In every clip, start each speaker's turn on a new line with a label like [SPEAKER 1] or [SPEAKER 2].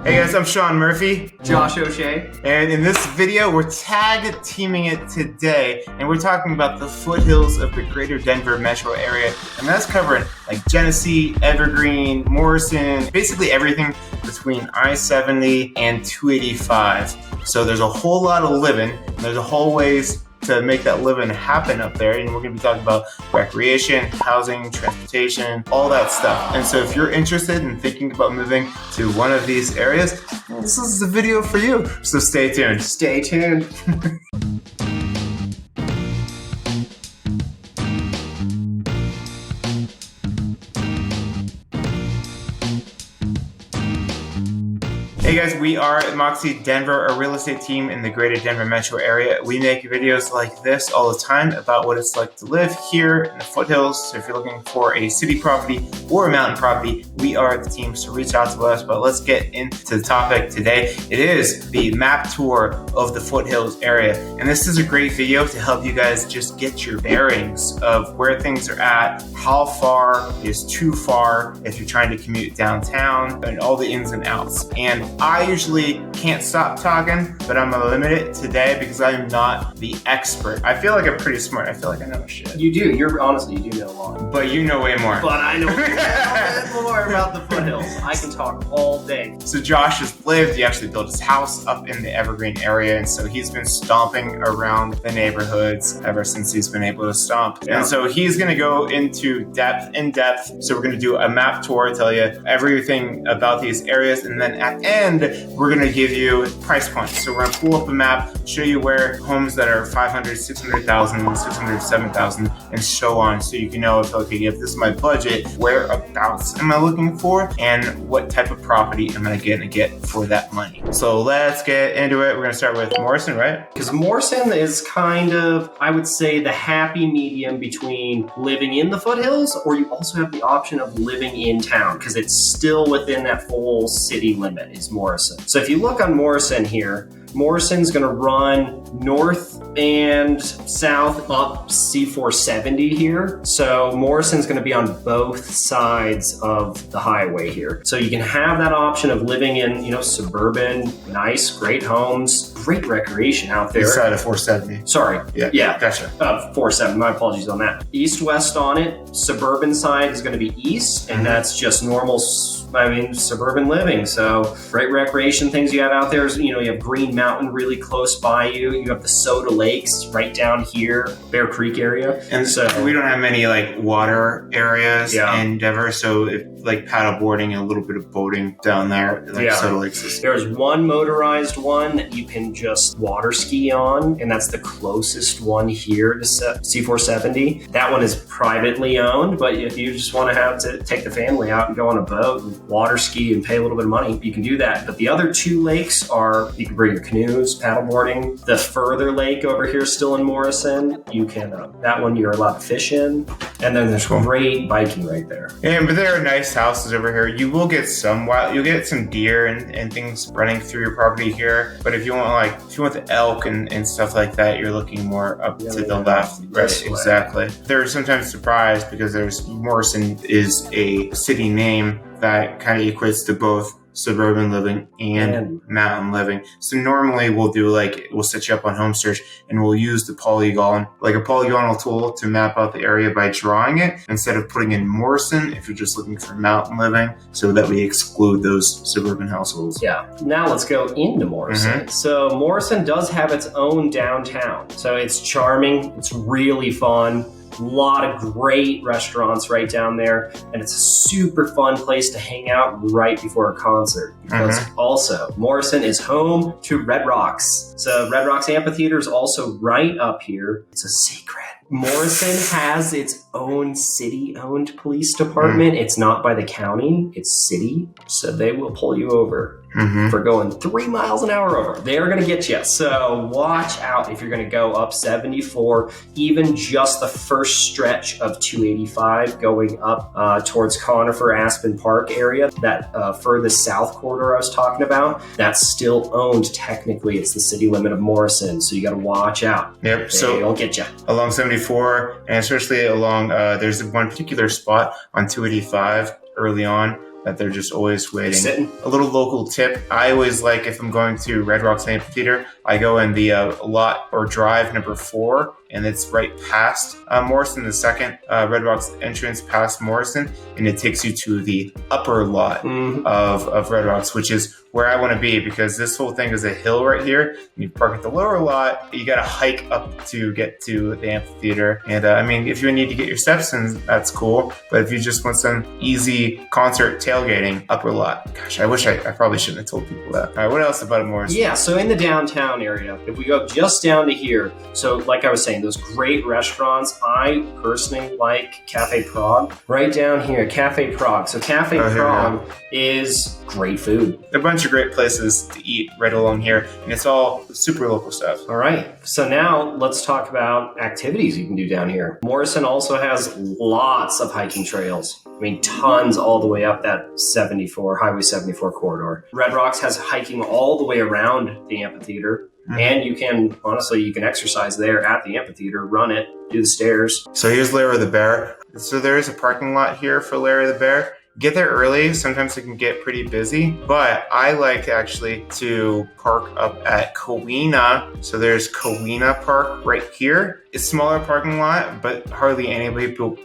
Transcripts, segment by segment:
[SPEAKER 1] Hey guys, I'm Sean Murphy.
[SPEAKER 2] Josh O'Shea.
[SPEAKER 1] And in this video, we're tag teaming it today. And we're talking about the foothills of the greater Denver metro area. And that's covering like Genesee, Evergreen, Morrison, basically everything between I-70 and 285. So there's a whole lot of living. And there's a whole ways to make that living happen up there. And we're going to be talking about recreation, housing, transportation, all that stuff. And so if you're interested in thinking about moving to one of these areas, this is the video for you. So stay tuned.
[SPEAKER 2] Stay tuned.
[SPEAKER 1] Hey guys, we are at Moxie Denver, a real estate team in the greater Denver metro area. We make videos like this all the time about what it's like to live here in the foothills. So if you're looking for a city property or a mountain property, we are the team, so reach out to us. But let's get into the topic today. It is the map tour of the foothills area. And this is a great video to help you guys just get your bearings of where things are at, how far is too far if you're trying to commute downtown, and all the ins and outs. And I usually can't stop talking, but I'm gonna limit it today because I'm not the expert. I feel like I'm pretty smart. I feel like I know shit.
[SPEAKER 2] You do. You do know a lot.
[SPEAKER 1] But you know way more.
[SPEAKER 2] But I know a little bit more about the foothills. I can talk all day.
[SPEAKER 1] So Josh has lived, he actually built his house up in the Evergreen area, and so he's been stomping around the neighborhoods ever since he's been able to stomp.
[SPEAKER 2] Yeah.
[SPEAKER 1] And so he's gonna go into in depth. So we're gonna do a map tour, tell you everything about these areas, and then at the end, we're gonna give you price points. So we're gonna pull up a map, show you where homes that are 500, 600,000, 600, 7,000, and so on. So you can know if, okay, if this is my budget, whereabouts am I looking for? And what type of property am I gonna get for that money? So let's get into it. We're gonna start with Morrison, right?
[SPEAKER 2] Because Morrison is kind of, I would say, the happy medium between living in the foothills, or you also have the option of living in town, because it's still within that full city limit is Morrison. So if you look on Morrison here, Morrison's going to run north and south up C470 here. So Morrison's going to be on both sides of the highway here. So you can have that option of living in, suburban, nice, great homes, great recreation out there.
[SPEAKER 1] East side of 470.
[SPEAKER 2] Sorry.
[SPEAKER 1] Yeah. Gotcha.
[SPEAKER 2] 470. My apologies on that. East-west on it. Suburban side is going to be east, and that's just normal, suburban living. So great recreation things you have out there is, you have Green Mountain really close by you. You have the Soda Lakes right down here, Bear Creek area.
[SPEAKER 1] And so we don't have many water areas in Denver. So paddleboarding and a little bit of boating down there, Soda Lakes.
[SPEAKER 2] There's one motorized one that you can just water ski on, and that's the closest one here to C470. That one is privately owned, but if you just want to have to take the family out and go on a boat and water ski and pay a little bit of money, you can do that. But the other two lakes are, you can bring your canoes, paddleboarding. The further lake over here still in Morrison, you can, that one you're allowed to fish in. And then there's great biking right there.
[SPEAKER 1] Yeah, but there are nice houses over here. You will get you'll get some deer and things running through your property here. But if you want the elk and stuff like that, you're looking more up to the left. Right, exactly. They're sometimes surprised because Morrison is a city name that kind of equates to both suburban living and mountain living. So normally we'll set you up on home search and we'll use the polygon, a polygonal tool to map out the area by drawing it instead of putting in Morrison if you're just looking for mountain living, so that we exclude those suburban households.
[SPEAKER 2] Yeah. Now let's go into Morrison. So Morrison does have its own downtown. So it's charming. It's really fun. A lot of great restaurants right down there, and it's a super fun place to hang out right before a concert, because also Morrison is home to Red Rocks. So Red Rocks Amphitheater is also right up here. It's a secret. Morrison has its own city-owned police department. It's not by the county, it's city. So they will pull you over for going 3 miles an hour over. They're going to get you. So watch out if you're going to go up 74, even just the first stretch of 285 going up towards Conifer, Aspen Park area, that furthest south corridor I was talking about, that's still owned technically. It's the city limit of Morrison. So you got to watch out.
[SPEAKER 1] Yep. So
[SPEAKER 2] they'll get you.
[SPEAKER 1] Along 74, and especially along, there's one particular spot on 285 early on that they're just always waiting.
[SPEAKER 2] Sitting.
[SPEAKER 1] A little local tip, I always like, if I'm going to Red Rocks Amphitheater, I go in the lot or drive number 4, and it's right past Morrison, the second Red Rocks entrance past Morrison, and it takes you to the upper lot of Red Rocks, which is where I want to be, because this whole thing is a hill right here. And you park at the lower lot, you got to hike up to get to the amphitheater. And I mean, if you need to get your steps in, that's cool. But if you just want some easy concert tailgating, upper lot. Gosh, I wish I probably shouldn't have told people that. All right, what else about Morrison?
[SPEAKER 2] Yeah, so in the downtown area, if we go just down to here, so like I was saying, those great restaurants. I personally like Cafe Prague. Right down here, Cafe Prague. So Cafe Prague is great food.
[SPEAKER 1] A bunch of great places to eat right along here, and it's all super local stuff.
[SPEAKER 2] All right, so now let's talk about activities you can do down here. Morrison also has lots of hiking trails. I mean, tons all the way up that Highway 74 corridor. Red Rocks has hiking all the way around the amphitheater. And you can exercise there at the amphitheater, run it, do the stairs.
[SPEAKER 1] So here's Larry the Bear. So there is a parking lot here for Larry the Bear. Get there early. Sometimes it can get pretty busy, but I like actually to park up at Cowena. So there's Cowena Park right here. It's a smaller parking lot, but hardly any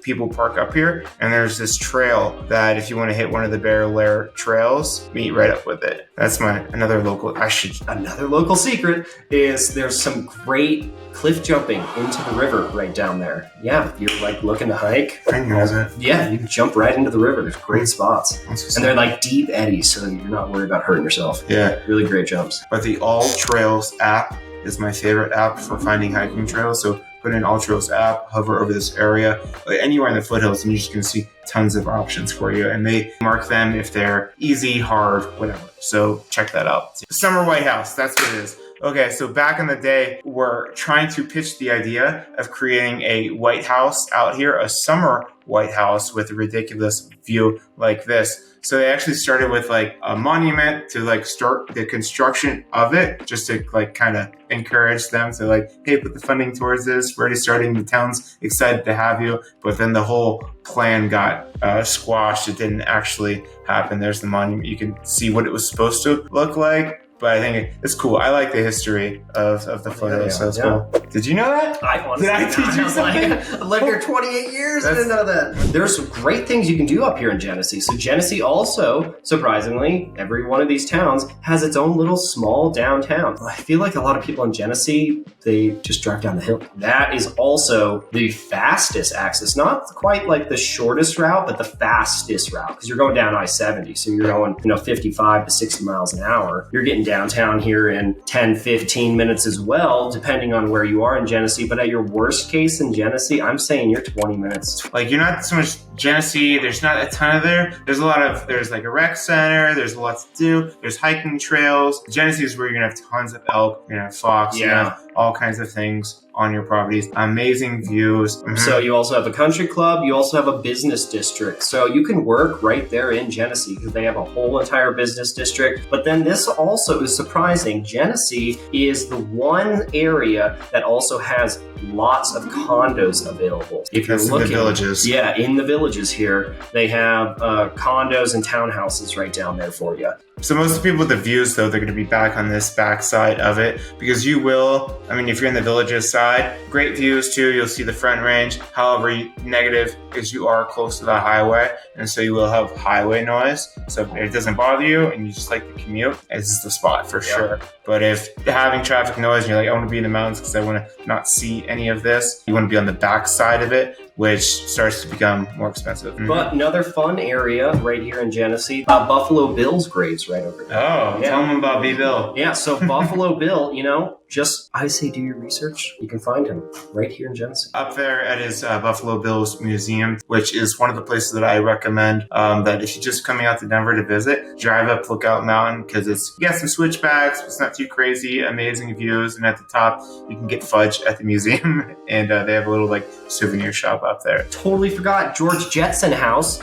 [SPEAKER 1] people park up here. And there's this trail that if you want to hit one of the Bear Lair trails, meet right up with it. That's another local secret is there's some great cliff jumping into the river right down there. Yeah, if you're like looking to hike. I know that.
[SPEAKER 2] Yeah, you can jump right into the river. There's great spots. And they're like deep eddies, so you're not worried about hurting yourself.
[SPEAKER 1] Yeah.
[SPEAKER 2] Really great jumps.
[SPEAKER 1] But the All Trails app is my favorite app for finding hiking trails. So put in All Trails app, hover over this area, anywhere in the foothills, and you're just going to see tons of options for you. And they mark them if they're easy, hard, whatever. So check that out. Summer White House, that's what it is. Okay, so back in the day, we're trying to pitch the idea of creating a White House out here, a summer White House with a ridiculous view like this. So they actually started with like a monument to like start the construction of it, just to like kind of encourage them to like, hey, put the funding towards this. We're already starting. The town's excited to have you. But then the whole plan got squashed. It didn't actually happen. There's the monument. You can see what it was supposed to look like. But I think it's cool. I like the history of the foothills, so it's cool. Did you know that?
[SPEAKER 2] Did I teach you something? I lived here 28 years. I didn't know that. There's some great things you can do up here in Genesee. So Genesee also, surprisingly, every one of these towns has its own little small downtown. I feel like a lot of people in Genesee, they just drive down the hill. That is also the fastest access. Not quite like the shortest route, but the fastest route. Because you're going down I-70. So you're going 55 to 60 miles an hour. You're getting downtown here in 10, 15 minutes as well, depending on where you are in Genesee. But at your worst case in Genesee, I'm saying you're 20 minutes.
[SPEAKER 1] Like, you're not so much Genesee, there's not a ton of there. There's like a rec center, there's lots to do, there's hiking trails. Genesee is where you're gonna have tons of elk, you're gonna have fox, you're gonna have all kinds of things on your properties. Amazing views.
[SPEAKER 2] So you also have a country club, you also have a business district. So you can work right there in Genesee because they have a whole entire business district. But then this also is surprising. Genesee is the one area that also has lots of condos available. If you're looking, in the villages. Yeah, in the villages here, they have condos and townhouses right down there for you.
[SPEAKER 1] So most of the people with the views, though, they're going to be back on this back side of it because you will, if you're in the villages side, great views too. You'll see the front range. However, negative is you are close to the highway, and so you will have highway noise. So if it doesn't bother you and you just like the commute, this is the spot for sure. But if having traffic noise and you're like, I want to be in the mountains because I want to not see any of this, you want to be on the back side of it, which starts to become more expensive.
[SPEAKER 2] But another fun area right here in Genesee, Buffalo Bill's graves right over there.
[SPEAKER 1] Oh, tell them about B-Bill.
[SPEAKER 2] Yeah, so Buffalo Bill, I say do your research. You can find him right here in Genesee.
[SPEAKER 1] Up there at his Buffalo Bill's Museum, which is one of the places that I recommend that if you're just coming out to Denver to visit, drive up Lookout Mountain because you got some switchbacks, but it's not too crazy, amazing views, and at the top you can get fudge at the museum, and they have a little souvenir shop out there.
[SPEAKER 2] Totally forgot George Jetson House.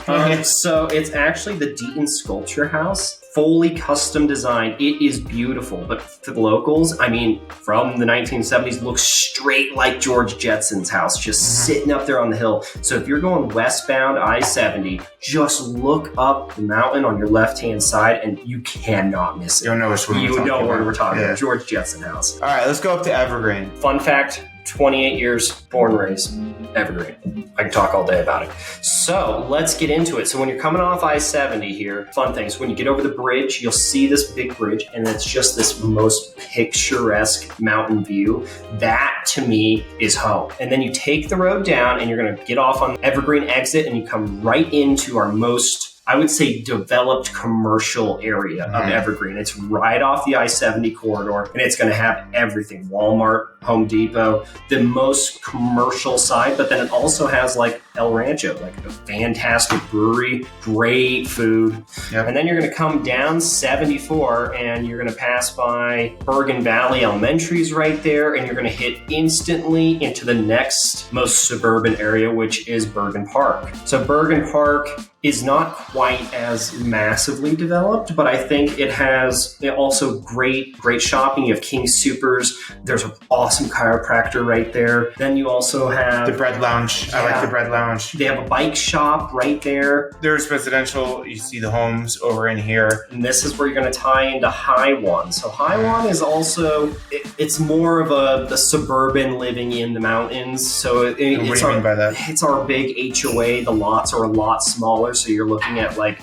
[SPEAKER 2] So it's actually the Deaton Sculpture House. fully custom designed. It is beautiful, but for the locals, I mean, from the 1970s, looks straight like George Jetson's house, just sitting up there on the hill. So if you're going westbound I-70, just look up the mountain on your left-hand side and you cannot miss it.
[SPEAKER 1] You'll know which one
[SPEAKER 2] You know what we're talking
[SPEAKER 1] Yeah.
[SPEAKER 2] about, George Jetson house.
[SPEAKER 1] All right, let's go up to Evergreen.
[SPEAKER 2] Fun fact, 28 years, born and raised, Evergreen. I can talk all day about it. So let's get into it. So when you're coming off I-70 here, fun things, when you get over the bridge, you'll see this big bridge and it's just this most picturesque mountain view. That to me is home. And then you take the road down and you're gonna get off on Evergreen exit and you come right into our most, I would say, developed commercial area of Evergreen. It's right off the I-70 corridor, and it's going to have everything: Walmart, Home Depot, the most commercial side, but then it also has like El Rancho, like a fantastic brewery, great food.
[SPEAKER 1] Yep.
[SPEAKER 2] And then you're going to come down 74 and you're going to pass by Bergen Valley Elementary's right there, and you're going to hit instantly into the next most suburban area, which is Bergen Park. So Bergen Park is not quite as massively developed, but I think it has also great shopping. You have King Supers. There's an awesome chiropractor right there. Then you also have
[SPEAKER 1] The Bread Lounge. I like the Bread Lounge.
[SPEAKER 2] They have a bike shop right there.
[SPEAKER 1] There's residential. You see the homes over in here.
[SPEAKER 2] And this is where you're going to tie into High One. So High One is also, it's more of the suburban living in the mountains. So
[SPEAKER 1] What do you mean by that?
[SPEAKER 2] It's our big HOA. The lots are a lot smaller. So you're looking at like,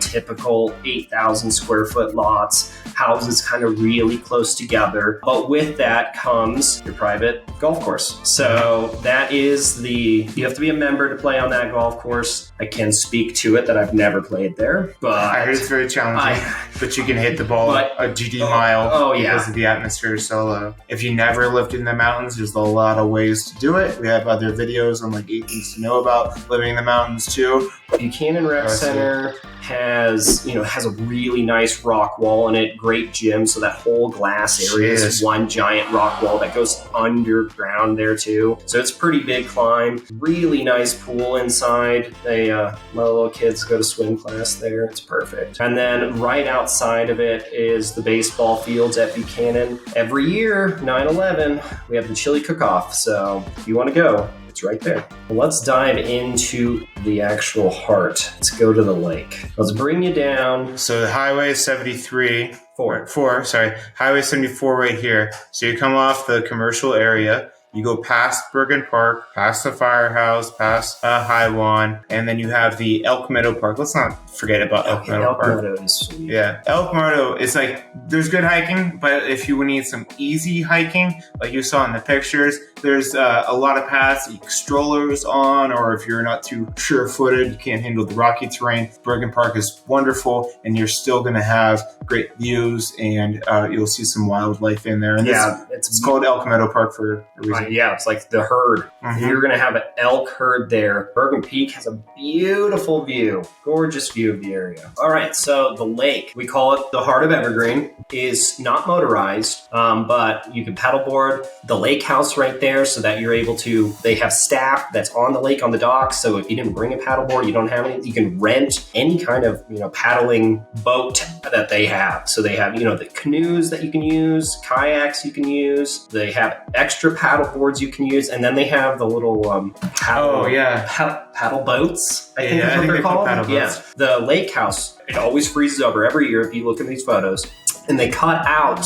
[SPEAKER 2] typical 8,000 square foot lots, houses kind of really close together. But with that comes your private golf course. So that is you have to be a member to play on that golf course. I can speak to it that I've never played there, but
[SPEAKER 1] I heard it's very challenging, but you can hit the ball a GD mile because of the atmosphere is so low. If you never lived in the mountains, there's a lot of ways to do it. We have other videos on like 8 things to know about living in the mountains too.
[SPEAKER 2] Buchanan Rec Center has a really nice rock wall in it, great gym. So that whole glass area is one giant rock wall that goes underground there too. So it's a pretty big climb. Really nice pool inside. My little kids go to swim class there. It's perfect. And then right outside of it is the baseball fields at Buchanan. Every year, 9/11, we have the chili cook-off. So if you want to go, it's right there. Let's dive into the actual heart. Let's go to the lake. Let's bring you down.
[SPEAKER 1] So the Highway 73, Highway 74 right here. So you come off the commercial area. You go past Bergen Park, past the firehouse, past High One, and then you have the Elk Meadow Park. Let's not forget about Elk Meadow Park.
[SPEAKER 2] Meadow is sweet.
[SPEAKER 1] Yeah, Elk Meadow is like, there's good hiking, but if you need some easy hiking, like you saw in the pictures, there's a lot of paths, strollers on, or if you're not too sure-footed, you can't handle the rocky terrain, Bergen Park is wonderful, and you're still going to have great views, and you'll see some wildlife in there. And it's called Elk Meadow Park for a reason.
[SPEAKER 2] Yeah, it's like the herd. You're going to have an elk herd there. Bergen Peak has a beautiful view, gorgeous view of the area. All right, so the lake, we call it the heart of Evergreen, is not motorized, but you can paddleboard. The lake house right there so that you're able to, they have staff that's on the lake on the docks. So if you didn't bring a paddleboard, you don't have any, you can rent any kind of, paddling boat that they have. So they have, the canoes that you can use, kayaks you can use. They have extra paddle boards you can use, and then they have the little paddle boats. I think that's what they're called. Yeah, the lake house. It always freezes over every year if you look at these photos, and they cut out.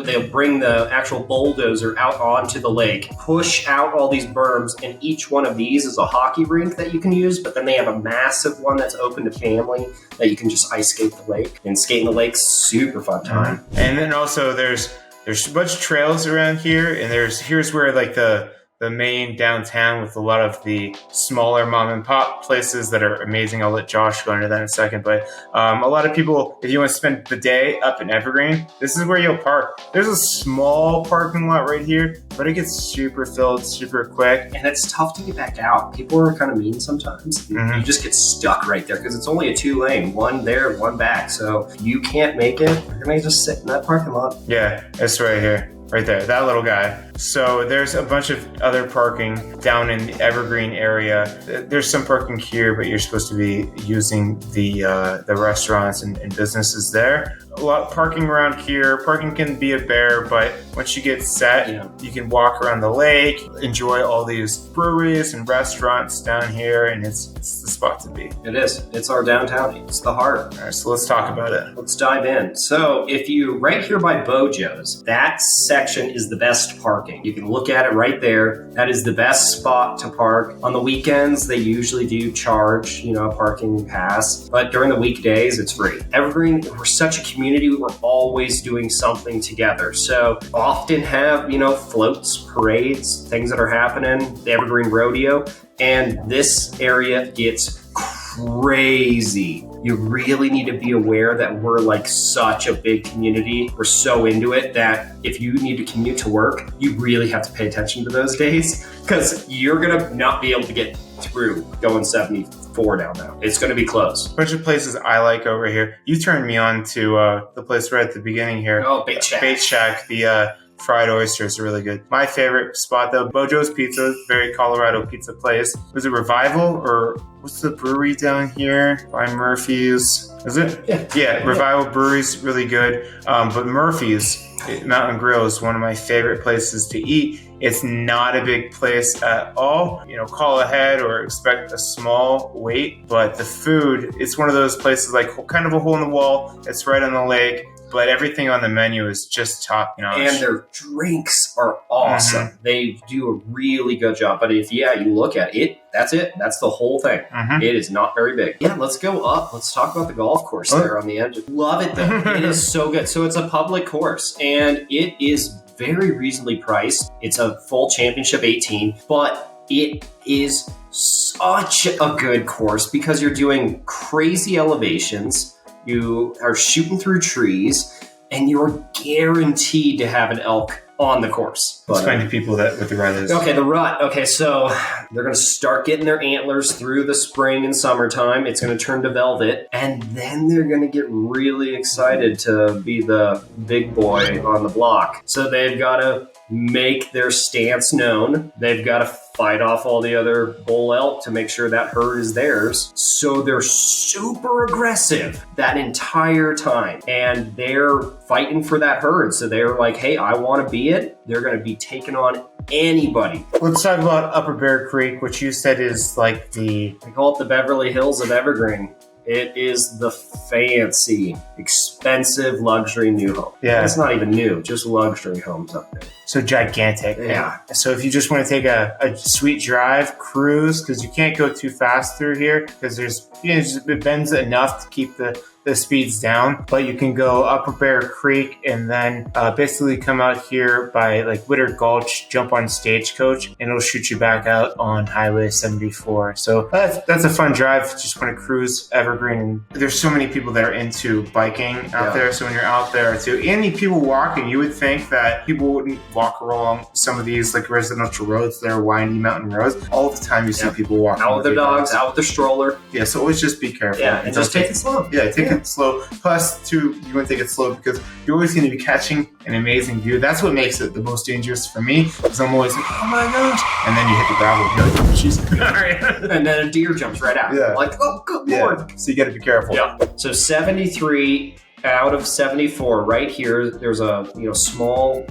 [SPEAKER 2] They'll bring the actual bulldozer out onto the lake, push out all these berms, and each one of these is a hockey rink that you can use, but then they have a massive one that's open to family that you can just ice skate the lake. And skating the lake's super fun time.
[SPEAKER 1] And then also there's a bunch of trails around here, and here's where like the main downtown with a lot of the smaller mom and pop places that are amazing. I'll let Josh go into that in a second. But a lot of people, if you want to spend the day up in Evergreen, this is where you'll park. There's a small parking lot right here, but it gets super filled super quick.
[SPEAKER 2] And it's tough to get back out. People are kind of mean sometimes. You just get stuck right there because it's only a 2-lane, one there, one back. So you can't make it. You're going to just sit in that parking lot.
[SPEAKER 1] Yeah, it's right here. right there, that little guy. So there's a bunch of other parking down in the Evergreen area. There's some parking here, but you're supposed to be using the restaurants and businesses there. A lot of parking around here. Parking can be a bear, but once you get set, you can walk around the lake, enjoy all these breweries and restaurants down here, and it's the spot to be.
[SPEAKER 2] It is. It's our downtown. It's the heart.
[SPEAKER 1] All right, so let's talk about it.
[SPEAKER 2] Let's dive in. So if you, right here by Bojo's, that section is the best parking. You can look at it right there. That is the best spot to park. On the weekends, they usually do charge, a parking pass, but during the weekdays, it's free. Evergreen, we're such a community. We're always doing something together. So often have, floats, parades, things that are happening, the Evergreen Rodeo, and this area gets crazy. You really need to be aware that we're like such a big community. We're so into it that if you need to commute to work, you really have to pay attention to those days because you're gonna not be able to get through going 74 down now. It's gonna be closed.
[SPEAKER 1] A bunch of places I like over here. You turned me on to the place right at the beginning here.
[SPEAKER 2] Oh, Bait Shack.
[SPEAKER 1] Bait Shack, the fried oysters are really good. My favorite spot though, Bojo's Pizza, very Colorado pizza place. Was it Revival or what's the brewery down here by Murphy's? Is it? Yeah, Revival Brewery's really good. But Murphy's Mountain Grill is one of my favorite places to eat. It's not a big place at all. Call ahead or expect a small wait. But the food, it's one of those places like kind of a hole in the wall. It's right on the lake. But everything on the menu is just top notch.
[SPEAKER 2] And their drinks are awesome. Mm-hmm. They do a really good job. But if you look at it, that's it. That's the whole thing. Mm-hmm. It is not very big. Yeah, let's go up. Let's talk about the golf course there on the end. Love it though. It is so good. So it's a public course and it is very reasonably priced. It's a full championship 18, but it is such a good course because you're doing crazy elevations. You are shooting through trees, and you're guaranteed to have an elk on the course.
[SPEAKER 1] Explain to people that what the rut is.
[SPEAKER 2] Okay, the rut. Okay, so they're going to start getting their antlers through the spring and summertime. It's going to turn to velvet, and then they're going to get really excited to be the big boy on the block. So they've got to make their stance known. They've got to fight off all the other bull elk to make sure that herd is theirs. So they're super aggressive that entire time and they're fighting for that herd. So they're like, hey, I want to be it. They're going to be taking on anybody.
[SPEAKER 1] Let's talk about Upper Bear Creek, which you said is like
[SPEAKER 2] we call it the Beverly Hills of Evergreen. It is the fancy, expensive luxury new home.
[SPEAKER 1] Yeah.
[SPEAKER 2] It's not even new, just luxury homes up there.
[SPEAKER 1] So gigantic.
[SPEAKER 2] Yeah.
[SPEAKER 1] So if you just want to take a sweet drive, cruise, because you can't go too fast through here because it bends enough to keep the speeds down, but you can go Upper Bear Creek and then basically come out here by like Witter Gulch, jump on Stagecoach, and it'll shoot you back out on Highway 74. So that's a fun drive. Just want to cruise Evergreen. There's so many people that are into biking out there. So when you're out there too, and people walking, you would think that people wouldn't walk along some of these like residential roads. They're windy mountain roads. All the time you see people walking
[SPEAKER 2] out with their dogs, out with their stroller.
[SPEAKER 1] Yeah, so always just be careful.
[SPEAKER 2] Yeah, and just take it slow.
[SPEAKER 1] Yeah, take it slow. Plus, too, you want to take it slow because you're always going to be catching an amazing view. That's what makes it the most dangerous for me because I'm always like, oh my gosh. And then you hit the gravel and you're like, oh, jeez. All right.
[SPEAKER 2] And then a deer jumps right out.
[SPEAKER 1] Yeah.
[SPEAKER 2] Like, oh, good Lord.
[SPEAKER 1] So you got to be careful.
[SPEAKER 2] Yeah. So 73 out of 74 right here, there's a small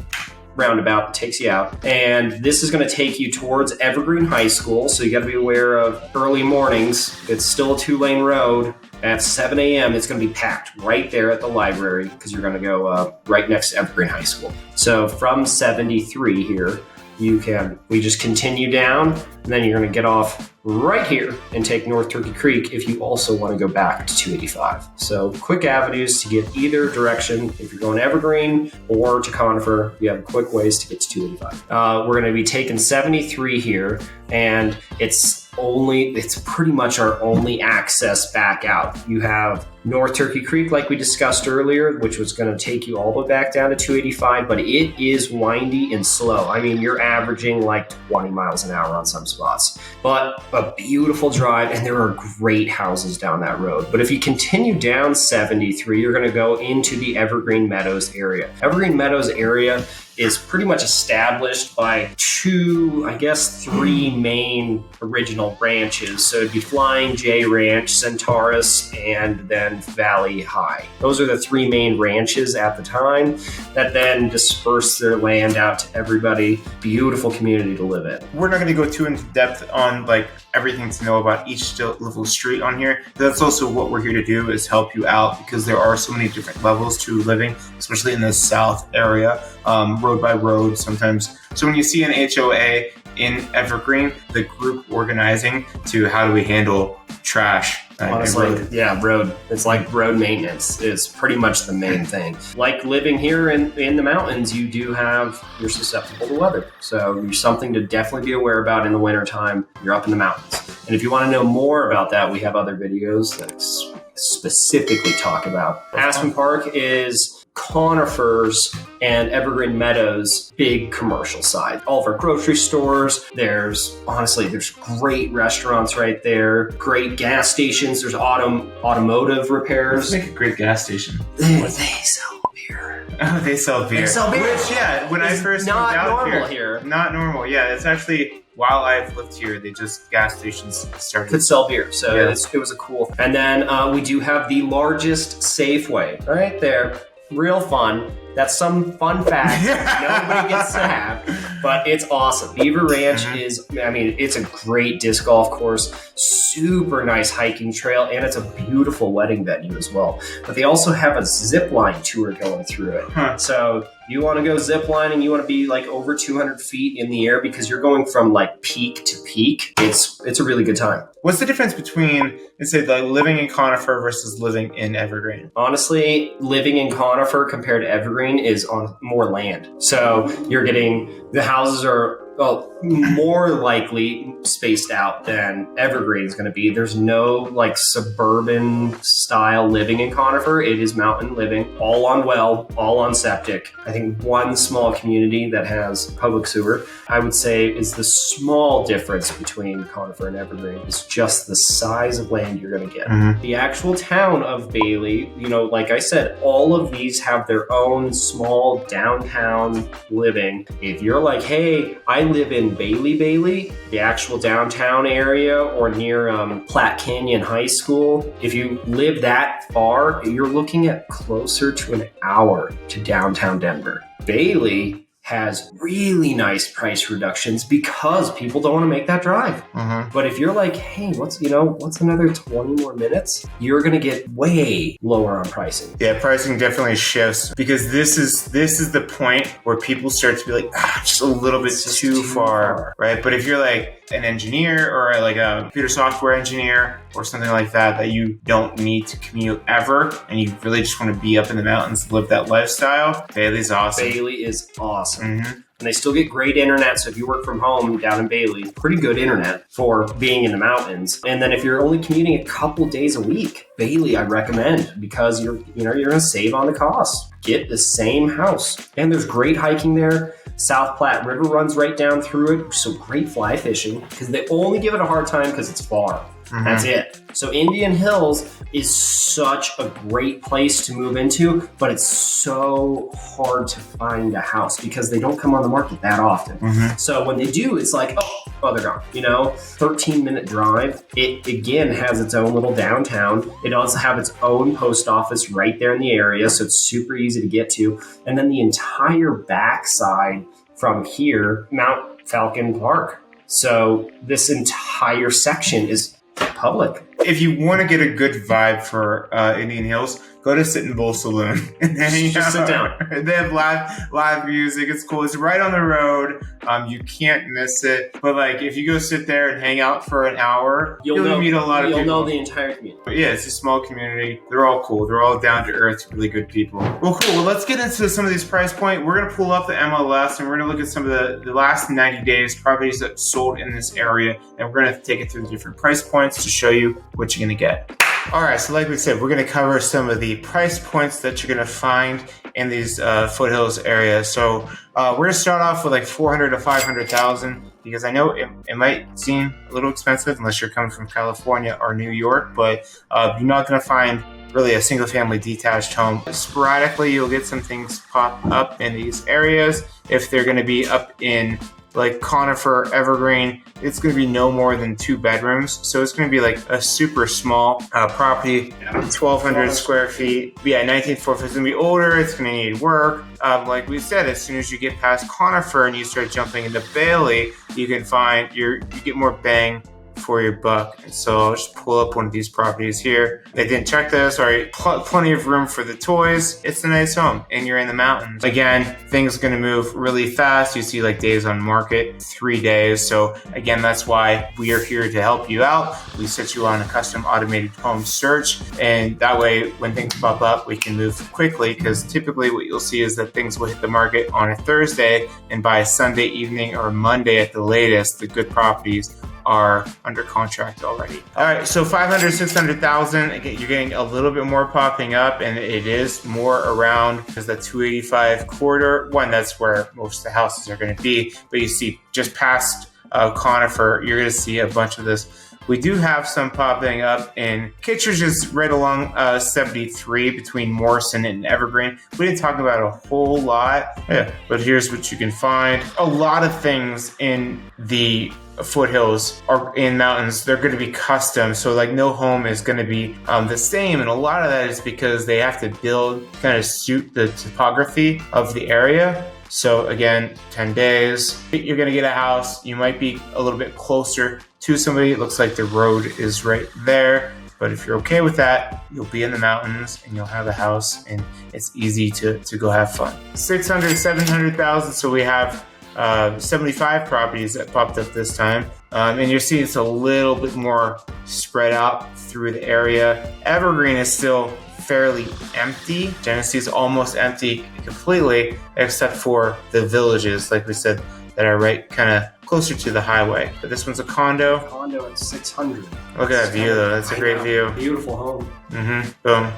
[SPEAKER 2] roundabout that takes you out. And this is going to take you towards Evergreen High School. So you got to be aware of early mornings. It's still a 2-lane road. At 7 a.m., it's going to be packed right there at the library because you're going to go right next to Evergreen High School. So from 73 here, we just continue down, and then you're going to get off right here and take North Turkey Creek if you also want to go back to 285. So quick avenues to get either direction. If you're going to Evergreen or to Conifer, you have quick ways to get to 285. We're going to be taking 73 here, and it's pretty much our only access back out. You have North Turkey Creek, like we discussed earlier, which was going to take you all the way back down to 285, but it is windy and slow. I mean, you're averaging like 20 miles an hour on some spots, but a beautiful drive, and there are great houses down that road. But if you continue down 73, you're going to go into the Evergreen Meadows area. Evergreen Meadows area is pretty much established by three main original ranches. So it'd be Flying J Ranch, Centaurus, and then Valley High. Those are the three main ranches at the time that then dispersed their land out to everybody. Beautiful community to live in.
[SPEAKER 1] We're not going to go too into depth on like everything to know about each little street on here. That's also what we're here to do, is help you out, because there are so many different levels to living, especially in the South area, road by road sometimes. So when you see an HOA in Evergreen, the group organizing to how do we handle trash.
[SPEAKER 2] Honestly, road. It's like road maintenance is pretty much the main thing. Like living here in the mountains, you're susceptible to weather. So you're something to definitely be aware about in the wintertime. You're up in the mountains. And if you want to know more about that, we have other videos that specifically talk about. Aspen Park is Conifer's and Evergreen Meadows' big commercial side. All of our grocery stores, there's great restaurants right there, great gas stations, there's automotive repairs.
[SPEAKER 1] Let's make a great gas station.
[SPEAKER 2] They sell beer.
[SPEAKER 1] Oh, they sell beer. Which, when I first moved out
[SPEAKER 2] here.
[SPEAKER 1] Not normal. Yeah, it's actually, while I've lived here, gas stations started.
[SPEAKER 2] Could sell beer. So it was a cool. And then we do have the largest Safeway right there. Real fun. That's some fun fact nobody gets to have, but it's awesome. Beaver Ranch it's a great disc golf course, super nice hiking trail, and it's a beautiful wedding venue as well. But they also have a zip line tour going through it. So you want to go zip lining, you want to be like over 200 feet in the air, because you're going from like peak to peak. It's a really good time.
[SPEAKER 1] What's the difference between, let's say, like living in Conifer versus living in Evergreen?
[SPEAKER 2] Honestly, living in Conifer compared to Evergreen is on more land. So the houses are more likely spaced out than Evergreen is going to be. There's no like suburban style living in Conifer. It is mountain living, all on well, all on septic. I think one small community that has public sewer, I would say, is the small difference between Conifer and Evergreen is just the size of land you're going to get. Mm-hmm. The actual town of Bailey, like I said, all of these have their own small downtown living. If you're like, hey, I live in Bailey, the actual downtown area, or near Platte Canyon High School, if you live that far, you're looking at closer to an hour to downtown Denver. Bailey has really nice price reductions because people don't want to make that drive. Mm-hmm. But if you're like, hey, what's another 20 more minutes? You're going to get way lower on pricing.
[SPEAKER 1] Yeah, pricing definitely shifts, because this is the point where people start to be like, just a little bit too far, right? But if you're like an engineer or like a computer software engineer or something like that you don't need to commute ever, and you really just want to be up in the mountains, live that lifestyle, Bailey's awesome.
[SPEAKER 2] Bailey is awesome. Mm-hmm. And they still get great internet. So if you work from home down in Bailey, pretty good internet for being in the mountains. And then if you're only commuting a couple days a week, Bailey I recommend, because you're going to save on the cost. Get the same house. And there's great hiking there. South Platte River runs right down through it. So great fly fishing, because they only give it a hard time because it's far. Mm-hmm. That's it. So Indian Hills is such a great place to move into, but it's so hard to find a house because they don't come on the market that often. Mm-hmm. So when they do, it's like, oh, they're gone. 13-minute drive. It again has its own little downtown. It also have its own post office right there in the area, so it's super easy to get to. And then the entire backside from here, Mount Falcon Park. So this entire section is public.
[SPEAKER 1] If you want to get a good vibe for Indian Hills, go to Sit and Bowl Saloon and then
[SPEAKER 2] just sit down.
[SPEAKER 1] They have live music. It's cool. It's right on the road. You can't miss it. But like, if you go sit there and hang out for an hour, you'll meet a lot of people.
[SPEAKER 2] You'll know the entire community.
[SPEAKER 1] But yeah, it's a small community. They're all cool. They're all down to earth, really good people. Well, cool. Well, let's get into some of these price points. We're gonna pull up the MLS and we're gonna look at some of the last 90 days properties that sold in this area, and we're gonna take it through the different price points to show you what you're gonna get. All right, so like we said, we're going to cover some of the price points that you're going to find in these foothills areas. So we're going to start off with like 400 to 500,000 because I know it might seem a little expensive unless you're coming from California or New York, but you're not going to find really a single family detached home. Sporadically, you'll get some things pop up in these areas. If they're going to be up in like Conifer, Evergreen, it's going to be no more than 2 bedrooms. So it's going to be like a super small property, 1,200 square feet. Yeah, 1940. It's going to be older. It's going to need work. Like we said, as soon as you get past Conifer and you start jumping into Bailey, you can find you get more bang for your buck. And so I'll just pull up one of these properties here. They didn't check this. All right, plenty of room for the toys. It's a nice home and you're in the mountains. Again, things are going to move really fast. You see like days on market, 3 days. So again, that's why we are here to help you out. We set you on a custom automated home search. And that way, when things pop up, we can move quickly, because typically what you'll see is that things will hit the market on a Thursday, and by Sunday evening or Monday at the latest, the good properties are under contract already. All right, so 500, 600,000. Again, you're getting a little bit more popping up, and it is more around because the 285 corridor. One, that's where most of the houses are going to be. But you see, just past Conifer, you're going to see a bunch of this. We do have some popping up in Kittredge, is right along 73 between Morrison and Evergreen. We didn't talk about a whole lot, but here's what you can find. A lot of things in the foothills or in mountains, they're going to be custom. So like no home is going to be the same. And a lot of that is because they have to build, kind of suit the topography of the area. So again, 10 days, you're going to get a house. You might be a little bit closer to somebody. It looks like the road is right there. But if you're okay with that, you'll be in the mountains and you'll have a house and it's easy to go have fun. 600, 700,000. So we have 75 properties that popped up this time. And you're seeing it's a little bit more spread out through the area. Evergreen is still fairly empty. Genesee is almost empty completely, except for the villages, like we said, that are right kind of closer to the highway. But this one's a condo.
[SPEAKER 2] Condo at 600.
[SPEAKER 1] Look at that view though. That's a great view.
[SPEAKER 2] Beautiful home.
[SPEAKER 1] Boom.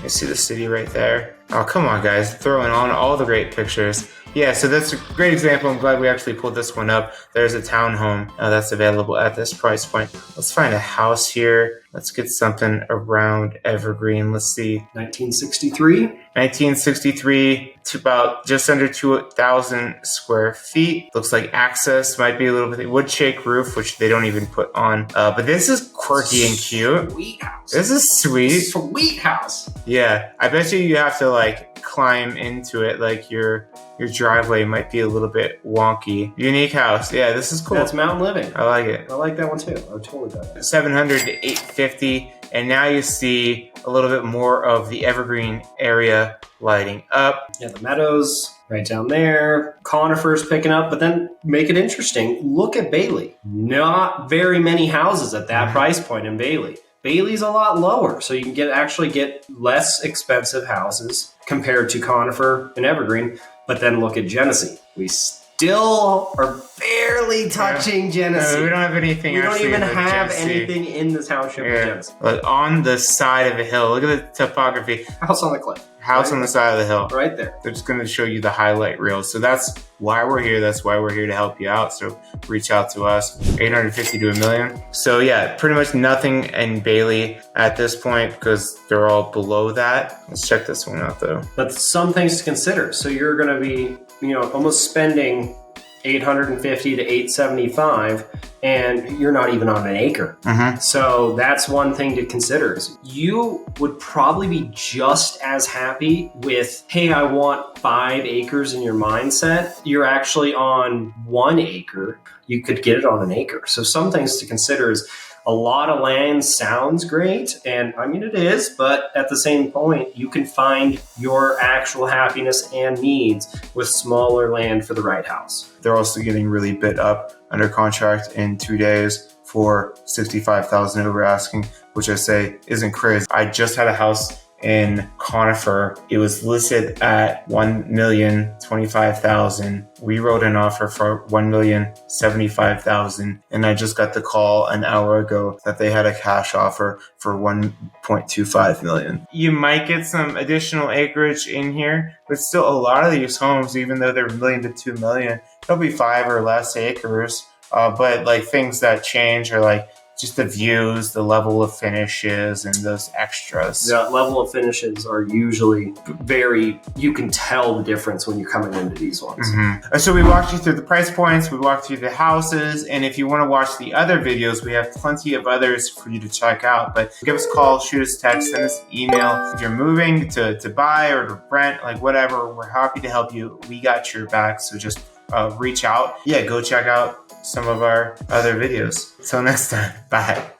[SPEAKER 1] You see the city right there. Oh, come on, guys. Throwing on all the great pictures. Yeah, so that's a great example. I'm glad we actually pulled this one up. There's a townhome that's available at this price point. Let's find a house here. Let's get something around Evergreen. Let's see.
[SPEAKER 2] 1963.
[SPEAKER 1] 1963 to about just under 2,000 square feet. Looks like access might be a little bit wood shake roof, which they don't even put on. But this is quirky and cute.
[SPEAKER 2] Sweet house.
[SPEAKER 1] This is sweet.
[SPEAKER 2] Sweet house.
[SPEAKER 1] Yeah, I bet you have to like climb into it. Like your driveway might be a little bit wonky. Unique house. Yeah, this is cool.
[SPEAKER 2] That's mountain living.
[SPEAKER 1] I like it.
[SPEAKER 2] I like that one too. I would totally buy that.
[SPEAKER 1] 700 to 850. And now you see a little bit more of the Evergreen area lighting up.
[SPEAKER 2] Yeah, the meadows right down there. Conifer's picking up, but then make it interesting. Look at Bailey. Not very many houses at that price point in Bailey. Bailey's a lot lower, so you can actually get less expensive houses compared to Conifer and Evergreen. But then look at Genesee. We still are barely touching Genesee.
[SPEAKER 1] No, we don't have anything.
[SPEAKER 2] We don't even have
[SPEAKER 1] Genesee.
[SPEAKER 2] anything in the township of Genesee.
[SPEAKER 1] Like on the side of a hill. Look at the topography.
[SPEAKER 2] House on the cliff.
[SPEAKER 1] House on the side of the hill.
[SPEAKER 2] Right there.
[SPEAKER 1] They're just going to show you the highlight reels. So that's why we're here. That's why we're here to help you out. So reach out to us. 850 to $1 million. So yeah, pretty much nothing in Bailey at this point because they're all below that. Let's check this one out though.
[SPEAKER 2] But some things to consider. So you're going to be, almost spending 850 to 875 and you're not even on an acre. So that's one thing to consider. Is you would probably be just as happy with, hey, I want 5 acres in your mindset. You're actually on 1 acre. You could get it on an acre. So some things to consider is a lot of land sounds great, and I mean it is, but at the same point, you can find your actual happiness and needs with smaller land for the right house.
[SPEAKER 1] They're also getting really bid up under contract in 2 days for $65,000 over asking, which I say isn't crazy. I just had a house in Conifer. It was listed at $1,025,000. We wrote an offer for $1,075,000, and I just got the call an hour ago that they had a cash offer for $1.25 million. You might get some additional acreage in here, but still a lot of these homes, even though they're $1 million to $2 million, they'll be 5 or less acres. But like things that change are like just the views, the level of finishes, and those extras.
[SPEAKER 2] The level of finishes are usually you can tell the difference when you're coming into these ones.
[SPEAKER 1] So we walked you through the price points, we walked through the houses, and if you want to watch the other videos, we have plenty of others for you to check out. But give us a call, shoot us a text, send us an email. If you're moving to buy or to rent, like whatever, we're happy to help you. We got your back, so just reach out. Yeah, go check out some of our other videos. Till next time, bye.